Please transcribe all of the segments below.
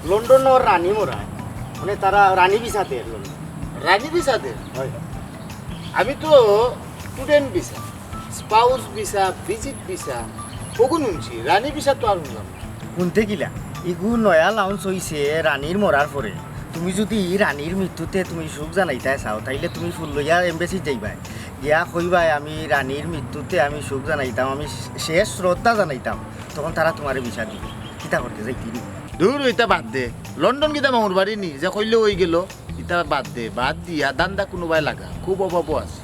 London রানী মোরা মানে তারা রানী ভিসাতে রানী ভিসাতে আমি তো student visa spouse visa visit visa ওগুন শুনছি রানী ভিসা তো আর শুনলাম শুনতে গিলা ইগু নয়া লাউন্স হইছে রানীর মরার পরে তুমি যদি রানীর মৃত্যুতে তুমি সুখ জানাইতে চাও তাইলে তুমি ফুল লইয়া এম্বাসি যাইবাই গিয়া কইবাই আমি রানীর মৃত্যুতে আমি সুখ জানাইতাম আমি শেষ শ্রদ্ধা জানাইতাম তখন তারা তোমার ভিসা দিবে কিতা করতে যাই তিনি দূর ইতা বাদ দে লন্ডন গিতা মামুর বাড়ি নি যে কইলে ওই গেল ইতা বাদ দে বাদ দিয়া দান্দা কোনোবাই লাগা খুব অভাবও আছে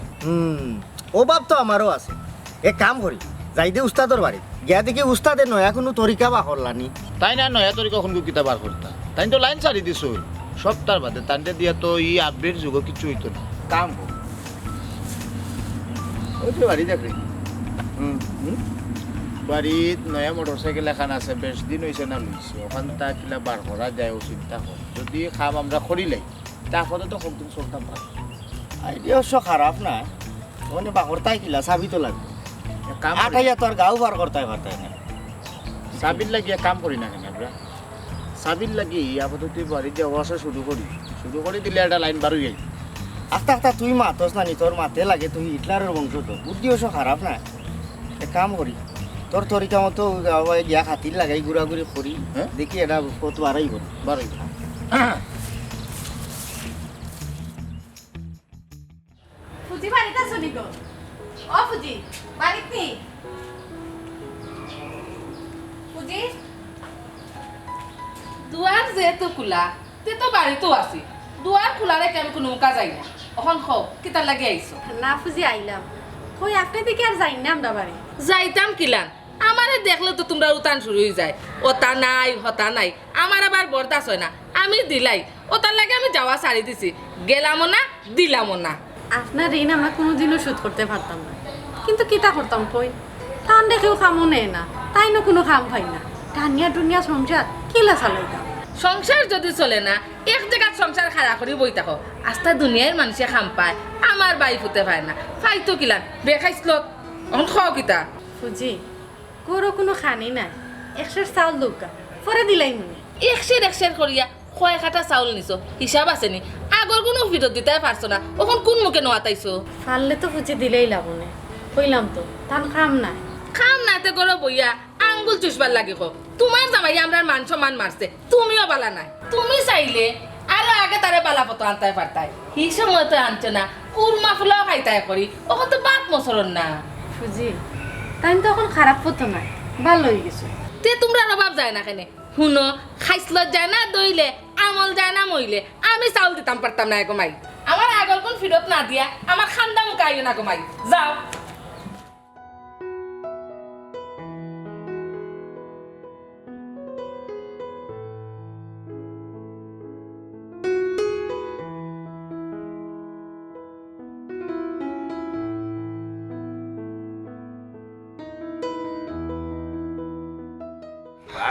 অভাব তো আমারও আছে এক কাম করি যাই দে উস্তাদর বাড়ি গিয়া দেখি উস্তাদের নয়া কোনো তরিকা বা করলানি তাই না নয়া তরিকা কোন কিতা বার করতা তাই তো লাইন ছাড়ি দিছ সপ্তাহ বাদে তান্ডে দিয়া তো ই আপডেট যুগ কিছু হইতো না কাম হোক ওই যে বাড়ি দেখি বাড়িত নয়া মোটরসাইকেল এখান আছে বেশ দিন হয়েছে না লইছে ওখান তা কিলা বার করা যায় ও চিন্তা কর যদি খাম আমরা করিলাই তারপরে তো সবদিন চলতাম পারি আইডিয়া অবশ্য খারাপ না মানে বাকরতাই কিলা চাবি তো লাগবে কাম আঠাইয়া তো আর গাও বার করতাই পারতাই না সাবির লাগিয়ে কাম করি না কেন আমরা সাবির লাগি আপাতত বাড়ি যাওয়া আসা শুরু করে দিলে একটা লাইন বার হয়ে আস্তে আস্তে তুই মাতস না নি তোর মাতে লাগে তুই হিটলারের বংশ তো বুদ্ধি অবশ্য খারাপ না এক কাম করি তোর তরিকা মতো গিয়া খাতির লাগাই ঘুরাঘুরি করি দেখি এটা কত বাড়াইব ফুজি বাড়িতে আছো নিকো ও ফুজি বাড়িতে নি ফুজি দুয়ার যেহেতু খোলা তে তো বাড়িতেও আছি দুয়ার খোলা রেখে আমি কোনো কাজ যাই না এখন খাও কিতার লাগে আইছো না ফুজি আইলাম কই আপনি দিকে আর যাই না আমরা বাড়ি যাইতাম কিলান আমারে দেখলে তো তোমরা উতান শুরু হয়ে যায় ওতা নাই হতা নাই আমার আবার বরদাস হয় না আমি দিলাই ওতার লাগে আমি যাওয়া ছাড়ি দিছি গেলামও না দিলামও না আপনার ঋণ আমরা কোনোদিনও শোধ করতে পারতাম না কিন্তু কিতা করতাম কই টান দেখেও খামও নেয় না তাই না কোনো খাম পাই না টানিয়া টুনিয়া সংসার কিলা চালাইতাম সংসার যদি চলে না এক জায়গার সংসার খাড়া করে বই থাকো আস্তা দুনিয়ার মানুষে খাম পায় আমার বাই ফুতে পায় না ফাইতো কিলান বেখাইছিল এখন খাও কিতা ফুজি গরু কোনো খানি নাই একশের চাউল দৌকা পরে দিলাই মনে একশের করিয়া খয় খাটা চাউল নিছো হিসাব আছে নি আগর কোনো ভিতর দিতে পারছো না ওখন কোন মুখে নোয়াতাইছো ফাললে তো ফুজি দিলেই লাবনে কইলাম তো তান খাম নাই খাম নাতে করো বইয়া আঙ্গুল চুষবার লাগে কো তোমার জামাই আমরার মান সম্মান মারছে তুমিও বালা নাই তুমি চাইলে আরো আগে তারে বালা পতো আনতে পারতাই হি সময় তো আনছো না কুরমা ফুলাও খাইতাই করি ওখন তো বাত মসরন না ফুজি তাই তো এখন খারাপ হতো না ভালো হয়ে গেছে তে তোমরা অভাব যায় না কেন শুনো খাইছিল যায় না দইলে আমল যায় না মইলে আমি চাউল দিতাম পারতাম না কমাই আমার আগল কোন ফিরত না দিয়া আমার খান্দা মুখাইও না কমাই যাও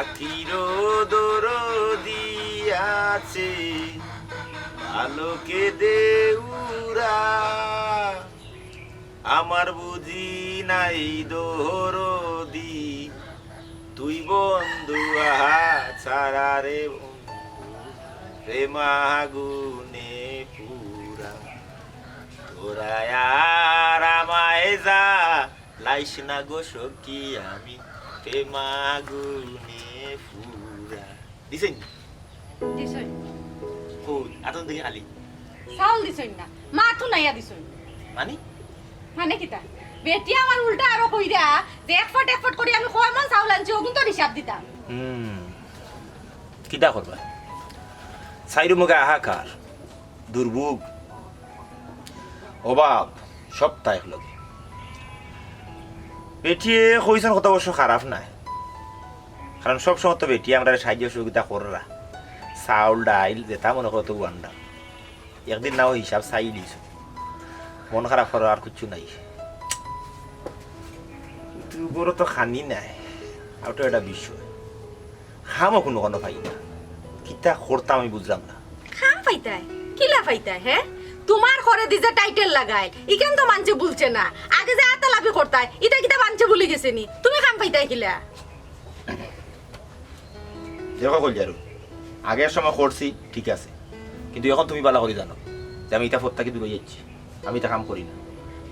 পাখিরো দরদি আছে আলোকে দেউরা আমার বুঝি নাই দরদি তুই বন্ধু আহা ছাড়া রে প্রেমাগুনে পুরা তোরা আর আমায় যা যাইস না গো সখী আমি প্রেমাগুনে পুরা দিছেন দিছই কই আতন দিকে খালি চাউল দিছই না মাথু নাইয়া দিছই মানে মানে কিতা বেটি আমার উল্টা আরো কইরা যে একফট করে আমি কয় মন চাউল আনছি ওগুন তো হিসাব দিতাম কিটা করবা সাইরু মুখে হাহাকার দুর্ভোগ অভাব সব তাই লগে বেটিয়ে কইছেন কত অবশ্য খারাপ নাই কারণ সব সময় তো বেটি আমরা সাহায্য সহযোগিতা কররা চাউল ডাইল যেটা মনে করতো ওয়ান্ডা একদিন নাও হিসাব চাই দিছ মন খারাপ করার আর কিছু নাই বড় তো খানি নাই আর তো এটা বিষয় খামও কোনো কোনো পাই না কিতা করতাম আমি বুঝলাম না খাম পাইতাই কিলা পাইতাই হ্যাঁ তোমার ঘরে দিছে টাইটেল লাগাই ইখান তো মানছে বলছে না আগে যে আতা লাভি করতাই এটা কিতা মানছে ভুলে গেছে নি তুমি খাম পাইতাই কিলা দেখো কলজারু আগের সময় করছি ঠিক আছে কিন্তু এখন তুমি বালা করে জানো যে আমি ইটা ফোরটাকে দূরে যাচ্ছি আমি এটা কাম করি না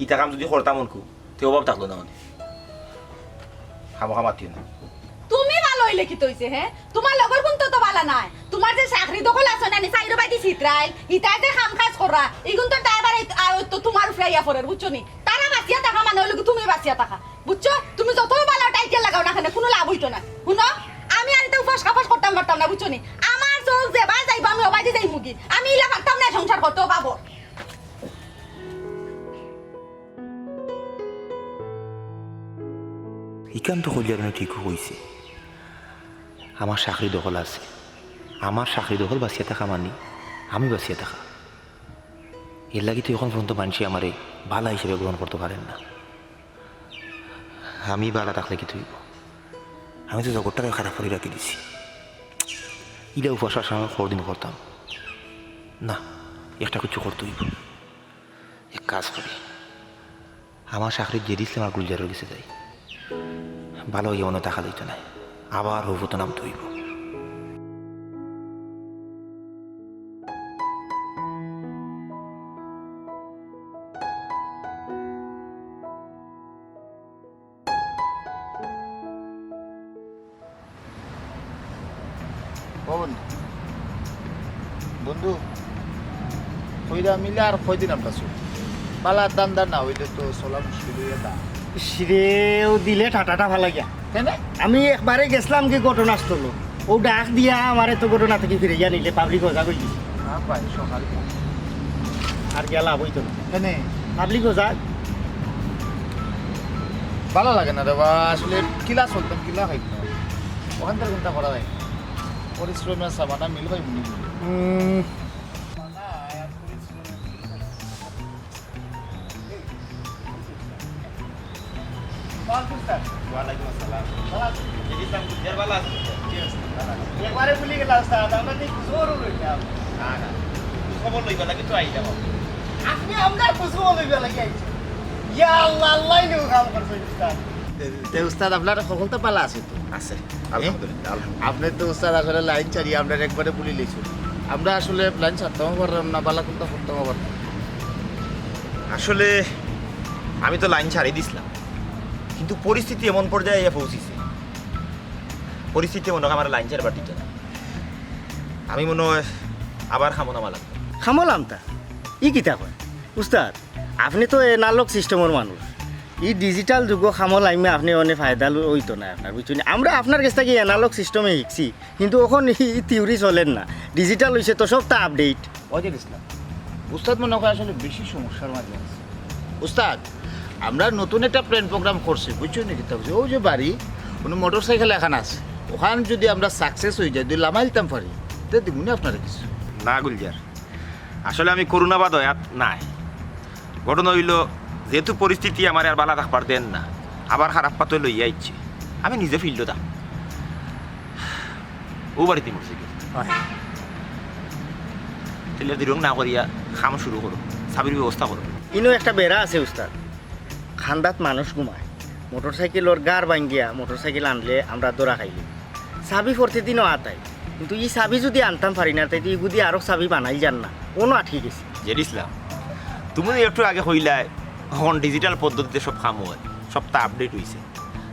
ইটা কাম যদি করতাম অনকু তো অভাব থাকলো না মানে খামোখা মাতিও না তুমি ভালো হইলে কি তইছে হ্যাঁ তোমার লগর কোন তো বালা নাই তোমার যে চাকরি দখল আছে না নি সাইরো বাইতি চিত্রাই ইতাই যে কাম কাজ করা ইগুন তো ড্রাইভার তো তোমার ফ্রাইয়া ফরের বুঝছো নি তারা বাঁচিয়া থাকা মানে হইলো তুমি বাঁচিয়া থাকা বুঝছো তুমি যতই বালা টাইটেল লাগাও না কেন কোনো লাভ হইতো না শুনো আমি আর তো উপাস খাপাস করতাম পারতাম না বুঝছো নি আমার চোখ যে বা যাইবা আমি অবাইতে যাই মুগি আমি ইলা পারতাম না সংসার করতেও পাবো ইকান তো কলজারু ঠিক হয়েছে আমার চাকরি দখল আছে আমার চাকরি দখল বাঁচিয়ে থাকা মানি আমি বাঁচিয়ে থাকা এর লাগি তো এখন পর্যন্ত মানুষ আমারে বালা হিসেবে গ্রহণ করতে পারেন না আমি বালা থাকলে কি তুই আমি তো জগৎটাকে খারাপ করে রাখি দিছি ইলা উপবাসার সঙ্গে দিন করতাম না একটা কিছু করতে হইব এক কাজ করি আমার চাকরি যে দিচ্ছিলাম আর গুলজারের কাছে যাই ভালো হইয়া মনে দেখা দিত না আবার হবো তো নামতে হইব বন্ধু কইরা মিলে আর কয়দিন আমরা চল পালার দান্দার না হইলে তো চলা মুশকিল হয়ে দা সিরেও দিলে ঠাটাটা ভালো গিয়া কেন আমি একবারে গেছিলাম কি ঘটনাস্থল ও ডাক দিয়া আমারে তো ঘটনা থেকে ফিরে গিয়া নিলে পাবলিক ওজা কই দিছে না পাই সকাল আর গিয়া লাভ হইতো না কেন পাবলিক ওজা ভালো লাগে না রে বা আসলে কিলা চলতাম কিলা হইতো ওখান থেকে চিন্তা করা যায় পরিশ্রমের সামানা মিল ভাই মুনি একবারে ভুলি গেলাম স্যার আমরা ঠিক জোর লইলাম খবর লইবা লাগে তো আই যাবো আপনি আমরা খুশবু লইবা লাগি আইছে ইয়া আল্লাহ আল্লাহ নিউ কাম করছে স্যার তে উস্তাদ আপনার কখন তো পালা আছে তো আছে আলহামদুলিল্লাহ আপনি তো উস্তাদ আসলে লাইন চারিয়ে আমরা একবারে বলি লইছো আমরা আসলে লাইন ছাড়তাম পারলাম না বালা কোনটা করতাম আবার আসলে আমি তো লাইন ছাড়িয়ে দিছিলাম কিন্তু পরিস্থিতি এমন পর্যায়ে এসে পৌঁছিছে পরিস্থিতি মনে হয় আমার লাইন ছাড়বার দিত না আমি মনে হয় আবার খামো নামা লাগবে খামলাম তা ই কিতা কয় উস্তাদ আপনি তো এনালগ সিস্টেমের মানুষ ই ডিজিটাল যুগ খামল আইমে আপনি অনেক ফায়দা হইতো না আপনার বুঝছেন আমরা আপনার কাছ থেকে এনালগ সিস্টেমে শিখছি কিন্তু ওখন ই থিওরি চলেন না ডিজিটাল হয়েছে তো সবটা আপডেট অজয় ইসলাম উস্তাদ মনে হয় আসলে বেশি সমস্যার মাঝে আছে উস্তাদ আমরা নতুন একটা প্ল্যান প্রোগ্রাম করছি বুঝছো নাকি তা ও যে বাড়ি কোনো মোটর সাইকেল এখন আছে ওখান যদি আমরা সাকসেস হয়ে যাই যদি লামাইতাম পারি তো দিবনি আপনারা কিছু না গুলজার আসলে আমি করোনা বা দয়াত নাই ঘটনা হইল যেহেতু পরিস্থিতি আমার আর বালা থাকবার দেন না আবার খারাপ পাতো লইয়া ইচ্ছে আমি নিজে ফিল্ড দাম ও বাড়িতে মরছি তাহলে দিরং না করিয়া খাম শুরু করো সাবির ব্যবস্থা করো ইনো একটা বেড়া আছে উস্তাদ খান্দাত মানুষ ঘুমায় মোটর সাইকেলের গার ভাঙ্গিয়া মোটর সাইকেল আনলে আমরা দৌড়া খাইলি চাবি প্রতিদিনও আতাই কিন্তু ই চাবি যদি আনতাম পারি না তাই ইগুদি আরও চাবি বানাই যান না কোনো আটকে গেছে জেডিসলাম তুমি একটু আগে হইলাই এখন ডিজিটাল পদ্ধতিতে সব কাম হয় সপ্তাহ আপডেট হয়েছে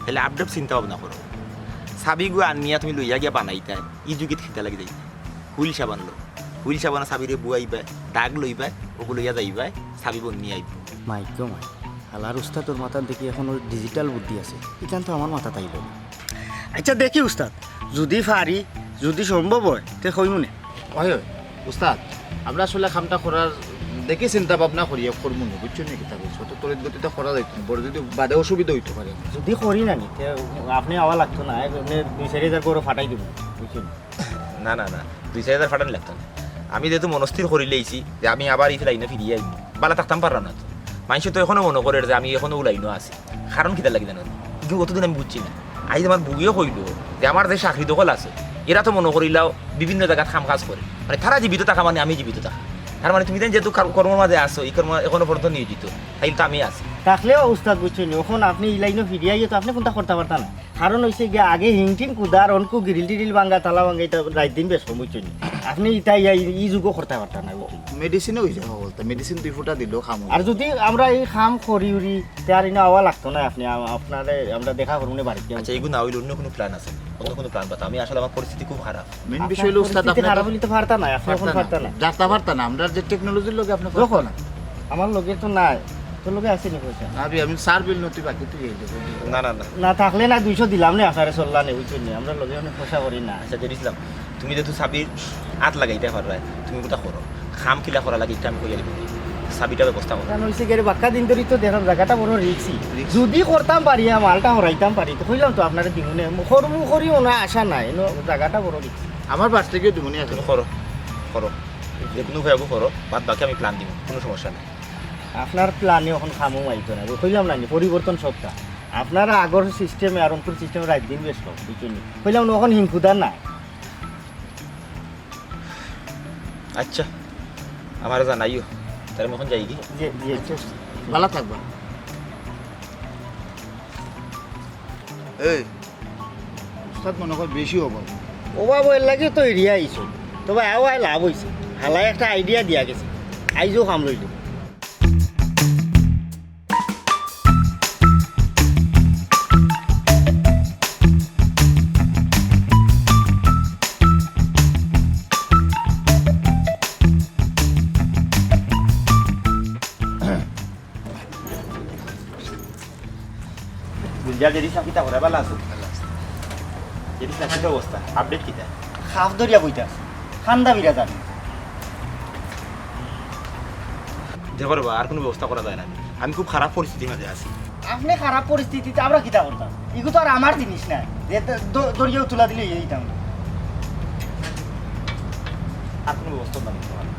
তাহলে আপডেট চিন্তা ভাবনা করো চাবিগু আনিয়া তুমি লইয়া গিয়া বানাইতাই ই যুগিত খিতা লাগি যাই হুইল সাবান লো হুইল সাবানা চাবিরে বুয়াইবাই দাগ লইবাই ওগুলো লইয়া যাইবাই চাবি বন্নি আইব মাইকো মাই হালার উস্তাদর মাথার দেখি এখন ওর ডিজিটাল বুদ্ধি আছে এখান তো আমার মাথা তাইল না আচ্ছা দেখি উস্তাদ যদি পারি যদি সম্ভব হয় তে কই মনে হয় উস্তাদ আমরা আসলে কামটা করার দেখে চিন্তা ভাবনা করি করবো না বুঝছো নাকি তাকে শত তরিত গতিতে করা যাইত না বড় যদি বাদে অসুবিধা হইতে পারে যদি করি না নি তে আপনি আওয়া লাগতো না আপনি 2-4 করে ফাটাই দিব বুঝছেন না না না 2-4 ফাটান লাগতো না আমি যেহেতু মনস্থির করি লইছি যে আমি আবার এই লাইনে ফিরিয়ে আইব বালা থাকতাম পারলাম না তো মানুষ তো এখনো মনে করে যে আমি এখনো লাইনও আছি কারণ কিতা লাগি জানো কিন্তু অতদিন আমি বুঝছি না আজ আমার বুগিও কইল যে আমার যে চাকরি দখল আছে এরা তো মনে করিলাও বিভিন্ন জায়গায় কাম কাজ করে মানে তারা জীবিত থাকা মানে আমি জীবিত থাকা তার মানে তুমি যেহেতু কর্মের মাঝে আসো এই কর্ম এখনো পর্যন্ত নিয়োজিত তাই তো আমি আছি থাকলেও উস্তাদ বুঝছেন এখন আপনি এই লাইনে ফিরিয়ে তো আপনি কোনটা করতে পারতেন না কারণ হয়েছে গিয়ে আগে হিংটিং কুদার অনকু গিরিল টিরিল ভাঙ্গা তালা ভাঙ্গা এটা রাত দিন বেশ বুঝছেন আপনি ইটা এই যুগও করতে পারতেন না মেডিসিনও হয়ে যাবো বলতে মেডিসিন 2 ফুটা দিলেও খাম আর যদি আমরা এই খাম করি উড়ি তার ইনা আওয়া লাগতো না আপনি আপনারে আমরা দেখা করবো না বাড়িতে আচ্ছা এগুলো না হইলে অন্য কোনো প্ল্যান আছে অন্য কোনো প্ল্যান পাতা আমি আসলে আমার পরিস্থিতি খুব খারাপ মেন বিষয় হলো উস্তাদ আপনি খারাপ বলি তো পারতা না আপনি এখন পারতা না যাতা পারতা না আমরা যে টেকনোলজির লোক আপনি দেখো না আমার লোকে তো নাই তোর লোকে আসেনি পয়সা আমি সার বিল নতি বাকি তুই এই দেবো না না না না থাকলে না 200 দিলাম না আপনারে চললা নেই বুঝছেন আমরা লোকে অনেক পয়সা করি না আচ্ছা দিয়েছিলাম তুমি যেহেতু চাবির হাত লাগাইতে পারবে তুমি ওটা করো খাম খিলা করা লাগে এটা আমি কইয়া দিব চাবিটা ব্যবস্থা করো কারণ হইছে গেরে বাক্কা দিন ধরে তো দেখার জায়গাটা বড় রিক্সি যদি করতাম পারি মালটা হরাইতাম পারি তো কইলাম তো আপনারে দিগুনে করবো করিও না আশা নাই জায়গাটা বড় রিক্সি আমার বাস থেকে দুমনি আছে তুমি করো করো যে কোনো হয়ে করো বাদ বাকি আমি প্ল্যান দিব কোনো সমস্যা নেই আপনার প্ল্যানে এখন খামো মাইতো না কইলাম না পরিবর্তন সবটা আপনারা আগর সিস্টেমে আর অন্তর সিস্টেমে রাত দিন বেশ বুঝছেন কইলাম এখন হিংকুদার না আচ্ছা আমার জানাইও তার মখন যাই কি যে যে ভালো থাকবা এই উস্তাদ মনে হয় বেশি হবো অভাব এর লাগে তো এরিয়া আইছো তবে আও আই লাভ হইছে হালাই একটা আইডিয়া দিয়া গেছে আইজও কাম লইলো বুঝা যদি সাকিতা করে ভালো আছো যদি সাকিতা অবস্থা আপডেট কিতা খাফ দরিয়া বইতা ঠান্ডা বিরা যাবে দেখো রে বা, আর কোনো ব্যবস্থা করা যায় না আমি খুব খারাপ পরিস্থিতির মাঝে আছি আপনি খারাপ পরিস্থিতিতে আমরা কিতা করতাম এগুলো তো আর আমার জিনিস না যে দরিয়াও তুলা দিলে এইতাম আর কোনো ব্যবস্থা না নিতে পারবো।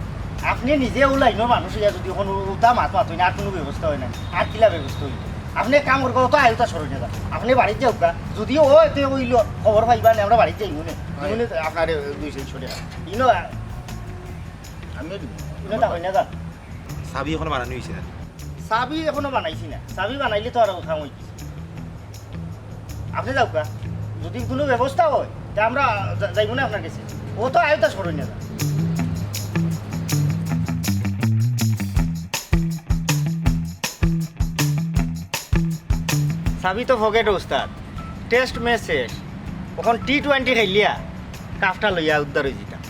আপনি নিজে ওলাইনো মানুষ ইয়া যদি কোনো উতা মাত মাত হয় না আর কোনো ব্যবস্থা হয় না আর কিলা ব্যবস্থা হইল আপনি কাম করবো তো আয়ুতা সরো না আপনি বাড়িতে যাও কা যদিও ও এতে হইল খবর পাইবা না আমরা বাড়িতে যাইব না আপনার 200 টাকা ইনো আমি ইনো তা হয় না দা চাবি এখন বানানো হয়েছে না চাবি এখনো বানাইছি না চাবি বানাইলে তো আর কাম হইছে আপনি যাও কা যদি কোনো ব্যবস্থা হয় তা আমরা যাইব না আপনার কাছে ও তো আয়ুতা সরো না চাবি তো ফকেট ওস্তাদ টেস্ট ম্যাচ শেষ ওখান T20 খেলিয়া কাফটা লইয়া উদ্ধার হয়ে যেতাম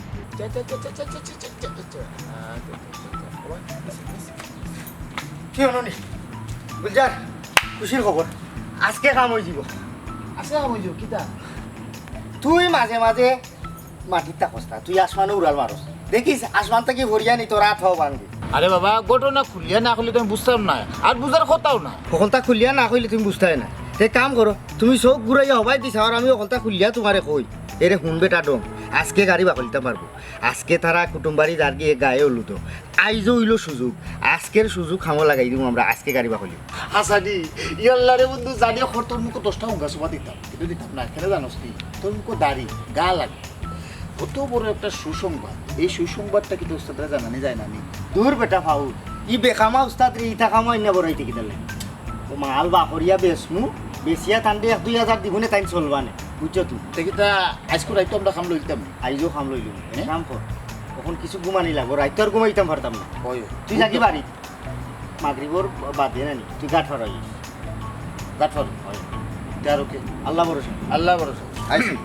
কি হলো নি বুঝার খুশির খবর আজকে কাম হয়ে যাব আছে আমি যাও কিতা তুই মাঝে মাঝে মাটির তাকস্তা তুই আসমানে উড়াল মারস দেখিস আসমান থেকে ভরিয়া নি তোর রাত হও ভাঙবি আরে বাবা ঘটনা খুলিয়া না খুলি তুমি বুঝতাম না আর বুঝার কথাও না ওখানটা খুলিয়া না কইলে তুমি বুঝতে না তে কাম করো তুমি চোখ ঘুরাইয়া হবাই দিছা আর আমি ওখানটা খুলিয়া তোমারে কই এরে শুন বেটা ডম আজকে গাড়ি বাকলিতে পারবো আজকে তারা কুটুমবাড়ি যার গিয়ে গায়ে হলু তো আইজও হইলো সুযোগ আজকের সুযোগ খামো লাগাই দিব আমরা আজকে গাড়ি বাকলি হাসানি ইয়াল্লারে বন্ধু জানিয়ে খর তোর মুখে 10টা উঙ্গা সোমা দিতাম কিন্তু দিতাম না কেন জানোস তুই তোর মুখে দাড়ি গা লাগে কত বড় একটা সুসংবাদ এই সুসংবাদটা কিন্তু ওস্তাদরা জানানি যায় না নি দূর বেটা ফাউল ই বেখামা উস্তাদ রে ইটা খামা ইন্না বড়াইতে কি তালে ও মাল বাকরিয়া বেসমু বেশিয়া টান্ডে 1-2 হাজার দিগুনে টাইম চলবা না বুঝছো তুই তেকিটা আজকে রাইতো আমরা খাম লইতাম আইজও খাম লইলু কাম কর তখন কিছু ঘুমানি লাগবো রাইতো আর ঘুমাইতাম পারতাম না হয় তুই যাকি বাড়ি মাগরিবর বাদ দিয়ে নানি তুই গাঠ ফরাই গাঠর আর ওকে আল্লাহ ভরসা আল্লাহ ভরসা আইসি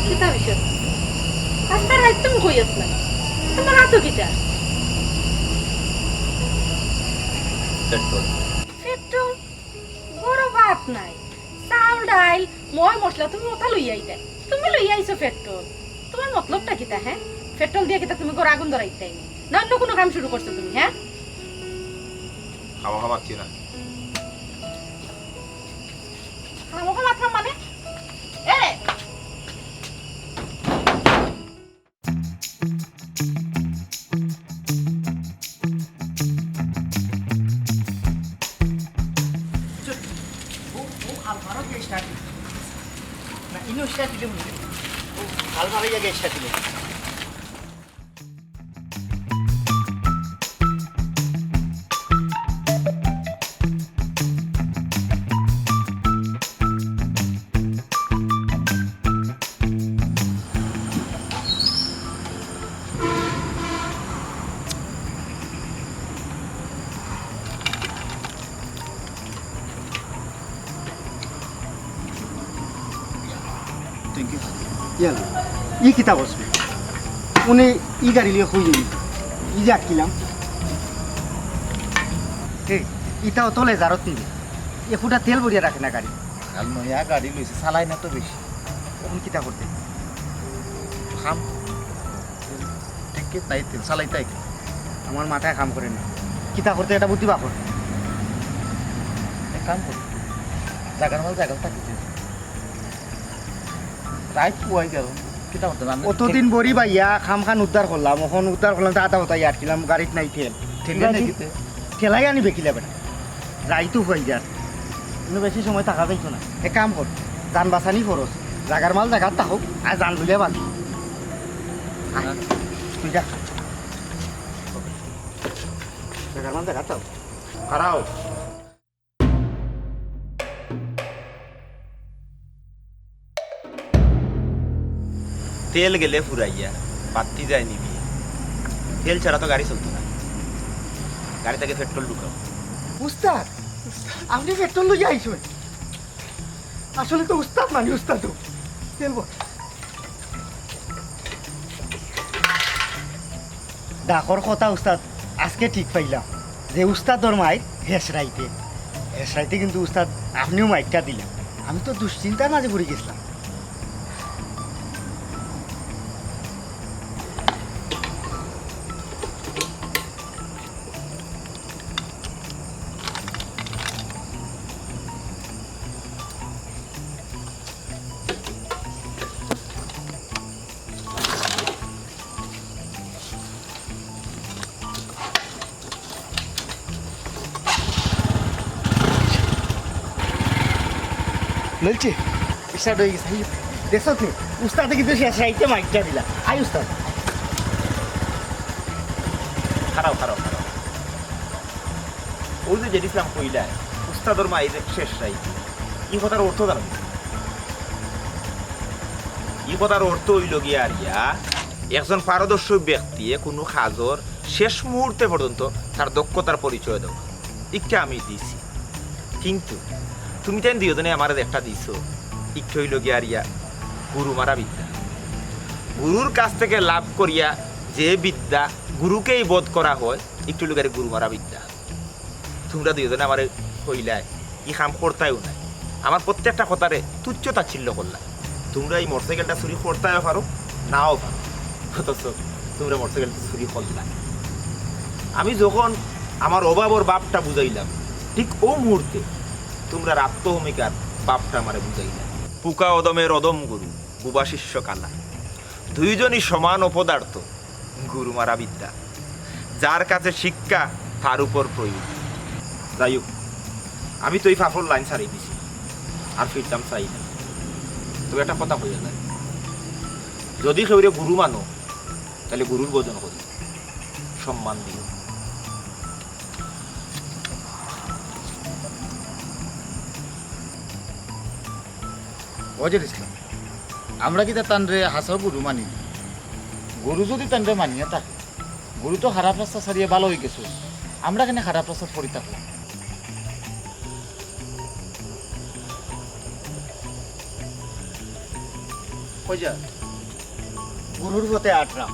কিতা হইছে আস্তার হাইত তুমি কই আসলা তোমার হাত কিটা পেট্রোল বড় বাত নাই চাউল ডাইল মই মশলা তুমি ওটা লই আইতা তুমি লই আইছো পেট্রোল তোমার মতলবটা কিতা হ্যাঁ পেট্রোল দিয়ে কিতা তুমি ঘর আগুন ধরাইতাই না অন্য কোনো কাম শুরু করছো তুমি হ্যাঁ খাওয়া খাওয়া কি না আমাকে মাত্র মানে এ ইয়াল ই কিতাব আসবে উনি ই গাড়ি লিয়ে খুঁজে নি ই যে আটকিলাম ইটাও তলে জারত নিবে এফুটা তেল ভরিয়া রাখে না গাড়ি কাল নয়া গাড়ি লইছে চালাই না তো বেশি তখন কিতা করতে খাম ঠিক তাই তেল চালাই তাই আমার মাথায় কাম করে না কিতা করতে এটা বুদ্ধি বাপর এক কাম করি জাগার মাল জাগাল থাকিতে তাই পুয়াই গেল কিতা করতে আমি অতদিন বড়ি বাইয়া খাম খান উদ্ধার করলাম এখন উদ্ধার করলাম তা আতা হতাই আটকিলাম গাড়িত নাই তেল ঠেলে নাকিতে ঠেলাই আনি বেকিলে বেটা রাইতো হয়ে যার কিন্তু বেশি সময় থাকা যাইতো না এক কাম কর যান বাঁচানি খরচ জাগার মাল জাগার থাকুক আর জান লুলিয়া বাঁচি তুই যা জাগার মাল জাগার থাকুক খারাও তেল গেলে ফুরাইয়া বাতি যায় নিবি তেল ছাড়া তো গাড়ি চলতো না গাড়ি থেকে পেট্রোল ঢুকাও উস্তাদ আপনি পেট্রোল লইয়া আইসুন আসলে তো উস্তাদ মানে উস্তাদ তেল বল ডাকর কথা উস্তাদ আজকে ঠিক পাইলাম যে উস্তাদর মাই হেসরাইতে কিন্তু উস্তাদ আপনিও মাইকটা দিলেন আমি তো দুশ্চিন্তার মাঝে পড়ে গেছিলাম বলছে স্টার্ট হয়ে গেছে দেখছো তুমি উস্তাদে কিন্তু শেষ রাইতে মাইকটা দিলা আই উস্তাদ খারাও খারাও খারাও ও যে যেদিছিলাম কইলায় উস্তাদর মা এই যে শেষ রাই ই কথার অর্থ জানো ই কথার অর্থ হইল গিয়া আরিয়া একজন পারদর্শী ব্যক্তি কোনো কাজর শেষ মুহূর্তে পর্যন্ত তার দক্ষতার পরিচয় দেওয়া ইচ্ছা আমি দিছি কিন্তু তুমি তাই দুজনে আমার একটা দিছো ইচ্ছা হইল গিয়া আরিয়া গুরু মারা বিদ্যা গুরুর কাছ থেকে লাভ করিয়া যে বিদ্যা গুরুকেই বোধ করা হয় একটু লোকের গুরু মারা বিদ্যা তোমরা দুজনে আমার কইলাই ই কাম করতাইও নাই আমার প্রত্যেকটা কথারে তুচ্ছ তাচ্ছিল্য করলা তোমরা এই মোটরসাইকেলটা চুরি করতেও পারো নাও পারো অথচ তোমরা মোটরসাইকেলটা চুরি করলা আমি যখন আমার অভাবর বাপটা বুঝাইলাম ঠিক ও মুহূর্তে তোমরা আত্মভূমিকার বাপটা আমারে বুঝাইলাম পুকা অদমের অদম গুরু বুবা শিষ্য কালা দুইজনই সমান অপদার্থ গুরু মারা বিদ্যা যার কাছে শিক্ষা তার উপর প্রয়োগ যাই হোক আমি তো এই ফাফর লাইন ছাড়িয়ে দিছি আর ফিরতাম চাই না। তবে একটা কথা হয়ে যায়, যদি কেউরে গুরু মানো তাহলে গুরুর ভজন করি, সম্মান দিও। ওয়াজের ইসলাম, আমরা কি তানরে হাসাও গুরু মানি না? গুরু যদি তানরে মানিয়ে থাকে, গুরু তো খারাপ রাস্তা ছাড়িয়ে ভালো হয়ে গেছে, আমরা কেন খারাপ রাস্তা পড়ি থাকলাম? কই যা গুরুর পথে আটরাম